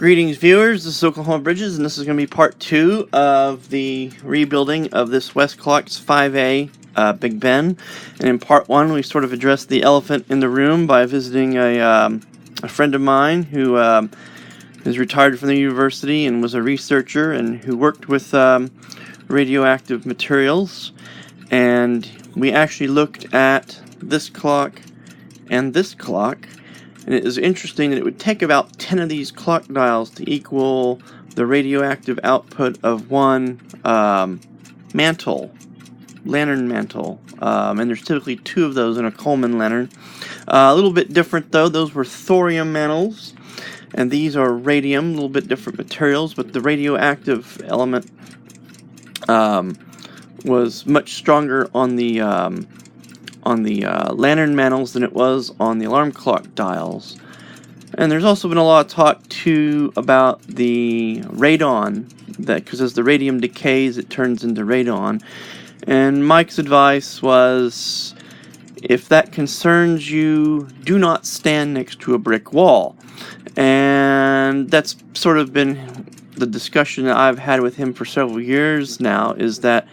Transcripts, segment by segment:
Greetings viewers, this is Oklahoma Bridges, and this is going to be part 2 of the rebuilding of this Westclox 5A Big Ben. And in part 1 we sort of addressed the elephant in the room by visiting a friend of mine who is retired from the university and was a researcher and who worked with radioactive materials. And we actually looked at this clock and this clock. And it is interesting that it would take about 10 of these clock dials to equal the radioactive output of one mantle, lantern mantle. And there's typically 2 of those in a Coleman lantern. A little bit different though, those were thorium mantles. And these are radium, a little bit different materials, but the radioactive element was much stronger on the lantern mantles than it was on the alarm clock dials. And there's also been a lot of talk too about the radon, that because as the radium decays it turns into radon. And Mike's advice was, if that concerns you, do not stand next to a brick wall. And that's sort of been the discussion that I've had with him for several years now, is that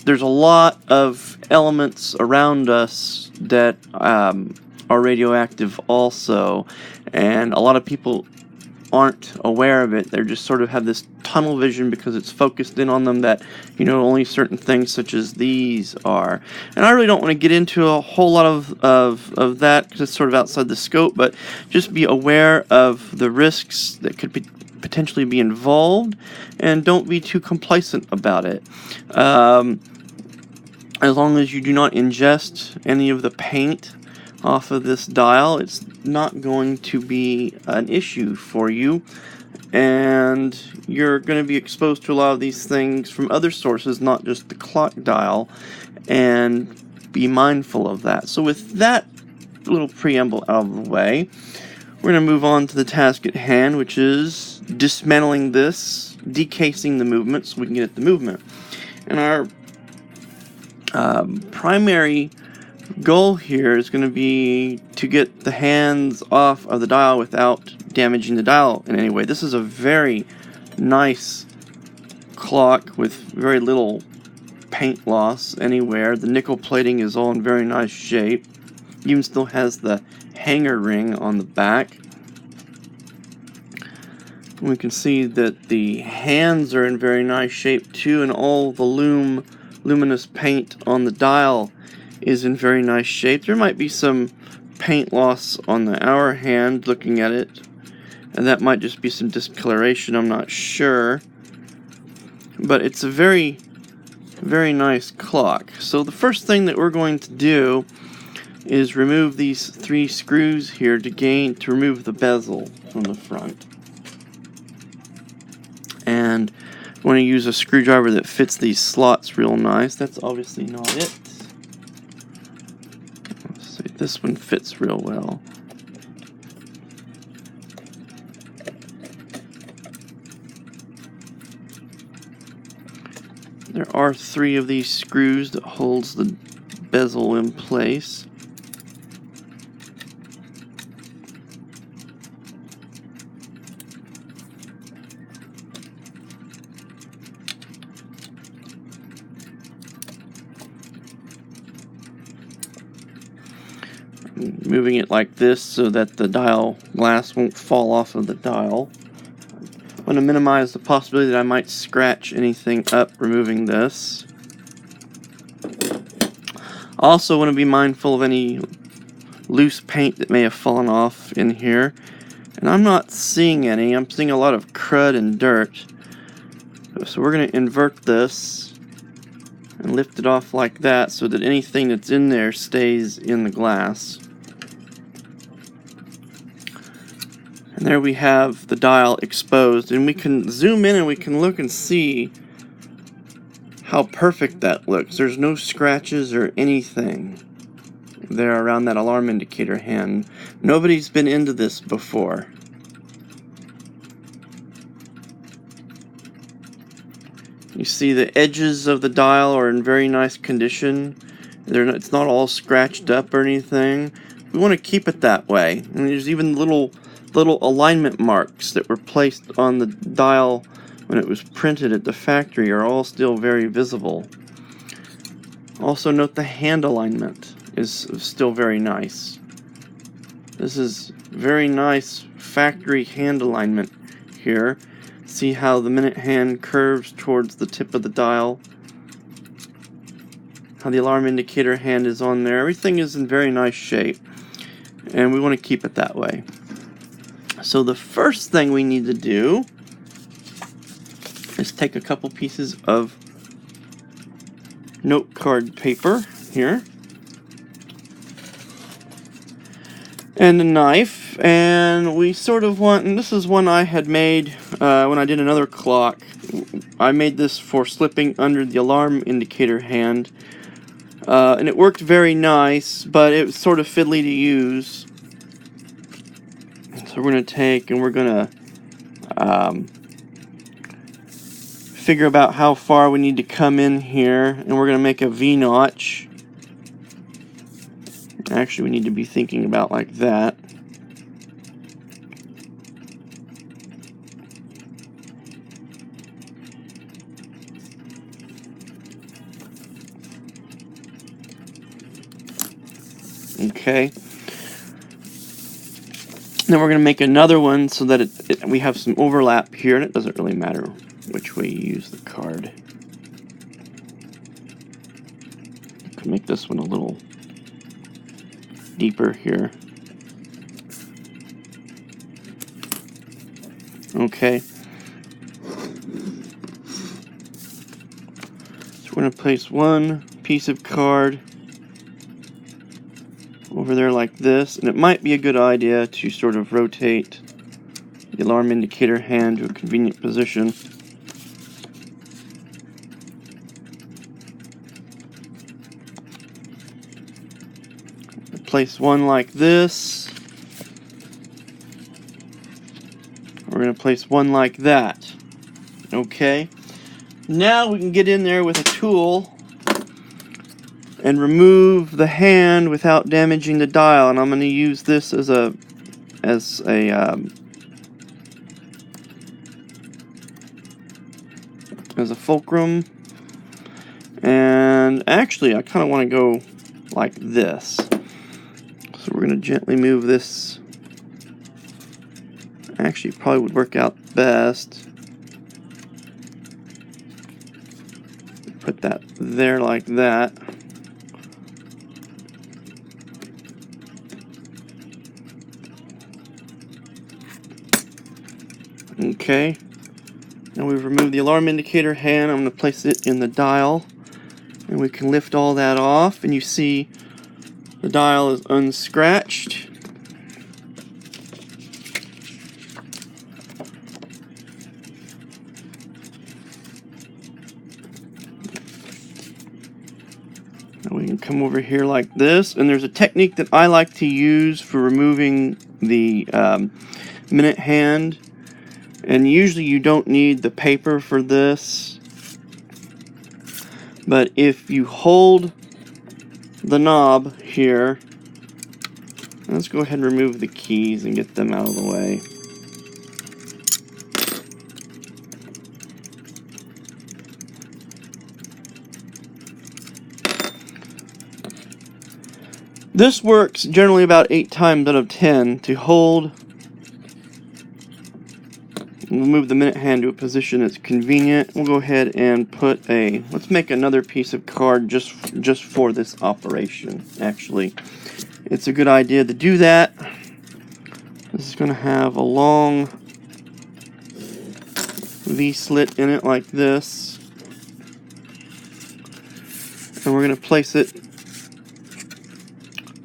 there's a lot of elements around us that are radioactive also, and a lot of people aren't aware of it. They just sort of have this tunnel vision because it's focused in on them that, you know, only certain things such as these are. And I really don't want to get into a whole lot of that because it's sort of outside the scope, but just be aware of the risks that could potentially be involved, and don't be too complacent about it. As long as you do not ingest any of the paint off of this dial, it's not going to be an issue for you. And you're going to be exposed to a lot of these things from other sources, not just the clock dial, and be mindful of that. So with that little preamble out of the way, we're going to move on to the task at hand, which is dismantling this, decasing the movement so we can get at the movement. And our primary goal here is going to be to get the hands off of the dial without damaging the dial in any way. This is a very nice clock with very little paint loss anywhere. The nickel plating is all in very nice shape. Even still has the hanger ring on the back. We can see that the hands are in very nice shape too, and all the luminous paint on the dial is in very nice shape. There might be some paint loss on the hour hand looking at it, and that might just be some discoloration, I'm not sure. But it's a very, very nice clock. So the first thing that we're going to do is remove these 3 screws here to remove the bezel from the front. And I want to use a screwdriver that fits these slots real nice. That's obviously not it. Let's see, this one fits real well. There are 3 of these screws that holds the bezel in place. Moving it like this so that the dial glass won't fall off of the dial. I want to minimize the possibility that I might scratch anything up removing this. I also want to be mindful of any loose paint that may have fallen off in here. And I'm not seeing any. I'm seeing a lot of crud and dirt. So we're going to invert this and lift it off like that so that anything that's in there stays in the glass. And there we have the dial exposed, and we can zoom in and we can look and see how perfect that looks. There's no scratches or anything there around that alarm indicator hand. Nobody's been into this before. You see the edges of the dial are in very nice condition. It's not all scratched up or anything. We want to keep it that way. And there's even little little alignment marks that were placed on the dial when it was printed at the factory are all still very visible. Also note the hand alignment is still very nice. This is very nice factory hand alignment here. See how the minute hand curves towards the tip of the dial? How the alarm indicator hand is on there. Everything is in very nice shape, and we want to keep it that way. So the first thing we need to do is take a couple pieces of note card paper here and a knife, and we sort of want, and this is one I had made when I did another clock. I made this for slipping under the alarm indicator hand, and it worked very nice, but it was sort of fiddly to use. So we're going to take and we're going to figure about how far we need to come in here, and we're going to make a V-notch. Actually, we need to be thinking about like that. Okay. Then we're going to make another one so that we have some overlap here, and it doesn't really matter which way you use the card. You can make this one a little deeper here. Okay. So we're going to place one piece of card over there like this, and it might be a good idea to sort of rotate the alarm indicator hand to a convenient position. Place one like this. We're going to place one like that. Okay. Now we can get in there with a tool and remove the hand without damaging the dial. And I'm going to use this as a fulcrum. And actually, I kind of want to go like this. So we're going to gently move this. Actually, probably would work out best. Put that there like that. Okay. Now we've removed the alarm indicator hand. I'm going to place it in the dial. And we can lift all that off. And you see the dial is unscratched. And we can come over here like this. And there's a technique that I like to use for removing the minute hand. And usually you don't need the paper for this. But if you hold the knob here, let's go ahead and remove the keys and get them out of the way. This works generally about 8 times out of 10 to hold. We'll move the minute hand to a position that's convenient. We'll go ahead and put let's make another piece of card just for this operation. Actually, it's a good idea to do that. This is going to have a long V-slit in it like this. And we're going to place it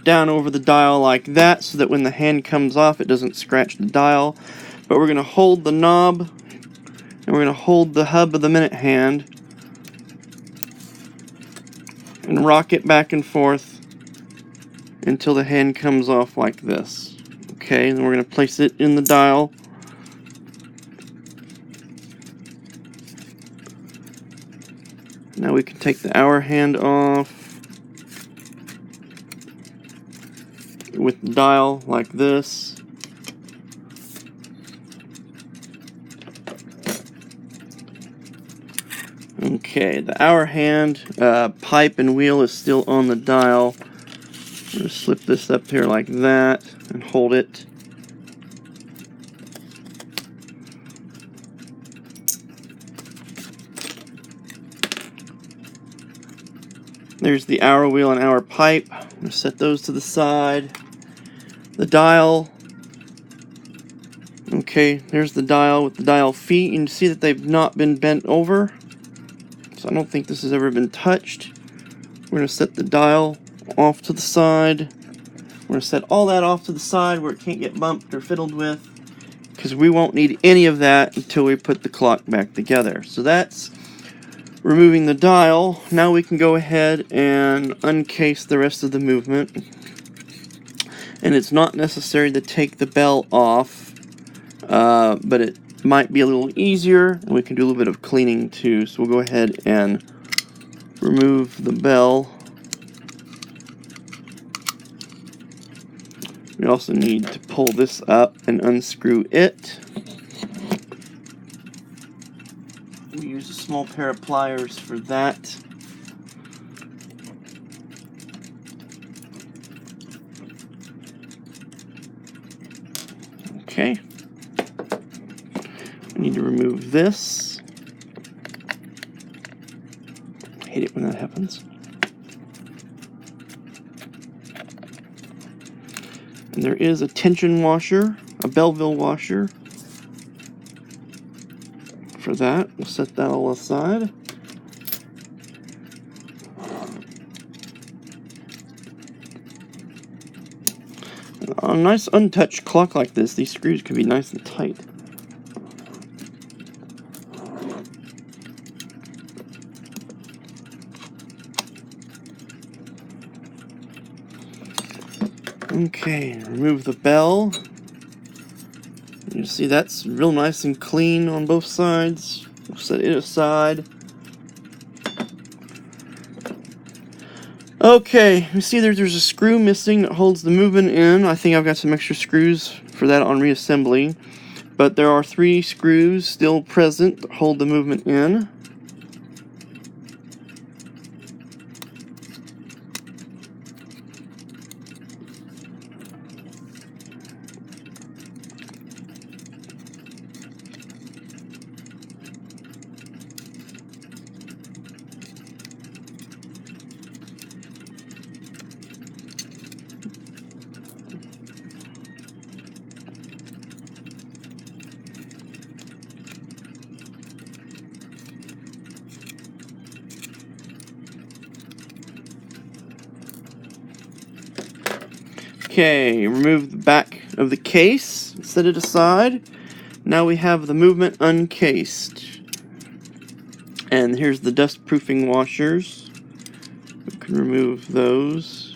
down over the dial like that so that when the hand comes off it doesn't scratch the dial. But we're going to hold the knob and we're going to hold the hub of the minute hand and rock it back and forth until the hand comes off like this. Okay, then we're going to place it in the dial. Now we can take the hour hand off with the dial like this. Okay, the hour hand pipe and wheel is still on the dial. I'm going to slip this up here like that and hold it. There's the hour wheel and hour pipe. I'm going to set those to the side. The dial. Okay, there's the dial with the dial feet. You can see that they've not been bent over. So I don't think this has ever been touched. We're going to set the dial off to the side. We're going to set all that off to the side where it can't get bumped or fiddled with, because we won't need any of that until we put the clock back together. So that's removing the dial. Now we can go ahead and uncase the rest of the movement. And it's not necessary to take the bell off, but it might be a little easier, and we can do a little bit of cleaning too. So we'll go ahead and remove the bell. We also need to pull this up and unscrew it. We use a small pair of pliers for that. Okay. We need to remove this. I hate it when that happens. And there is a tension washer, a Belleville washer for that. We'll set that all aside. On a nice untouched clock like this, these screws can be nice and tight. Okay, remove the bell. You see that's real nice and clean on both sides. We'll set it aside. Okay, you see there's a screw missing that holds the movement in. I think I've got some extra screws for that on reassembly. But there are 3 screws still present that hold the movement in. Okay, remove the back of the case, set it aside. Now we have the movement uncased. And here's the dust proofing washers. We can remove those.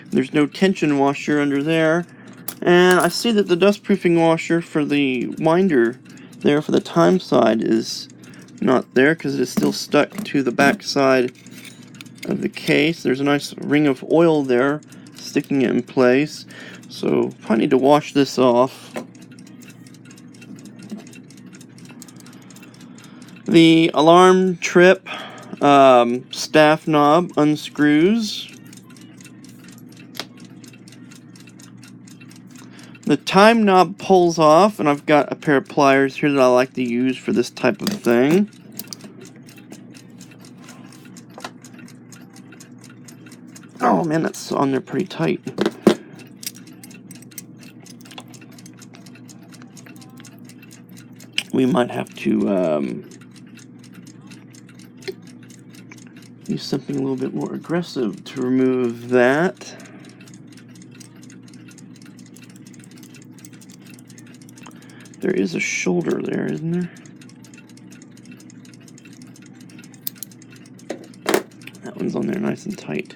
There's no tension washer under there. And I see that the dust proofing washer for the winder there for the time side is not there because it is still stuck to the back side of the case. There's a nice ring of oil there sticking it in place, so I need to wash this off. The alarm trip staff knob unscrews. The time knob pulls off, and I've got a pair of pliers here that I like to use for this type of thing. Oh man, that's on there pretty tight. We might have to use something a little bit more aggressive to remove that. There is a shoulder there, isn't there? That one's on there nice and tight.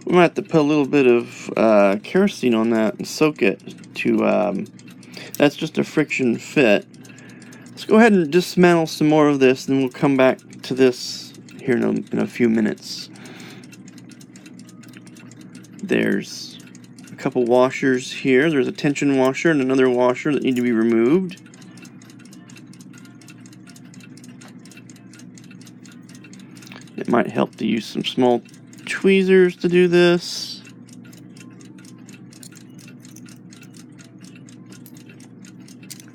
We might have to put a little bit of kerosene on that and soak it to, that's just a friction fit. Let's go ahead and dismantle some more of this, and we'll come back to this here in a few minutes. There's a couple washers here. There's a tension washer and another washer that need to be removed. It might help to use some small tweezers to do this.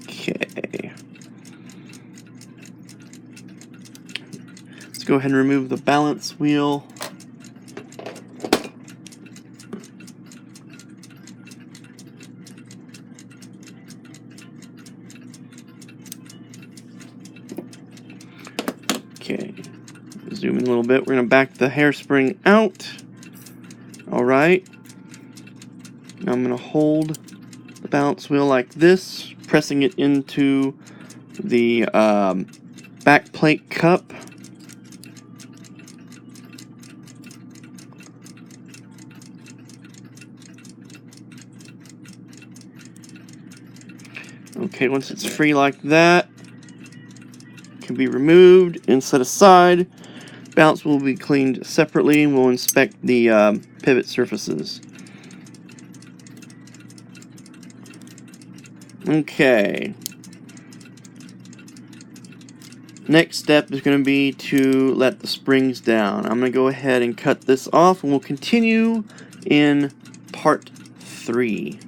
Okay. Let's go ahead and remove the balance wheel. Okay. Zoom in a little bit. We're going to back the hairspring out. Alright. Now I'm going to hold the balance wheel like this, pressing it into the back plate cup. Okay, once it's free like that, it can be removed and set aside. Balance will be cleaned separately, and we'll inspect the pivot surfaces. Okay. Next step is going to be to let the springs down. I'm going to go ahead and cut this off, and we'll continue in part 3.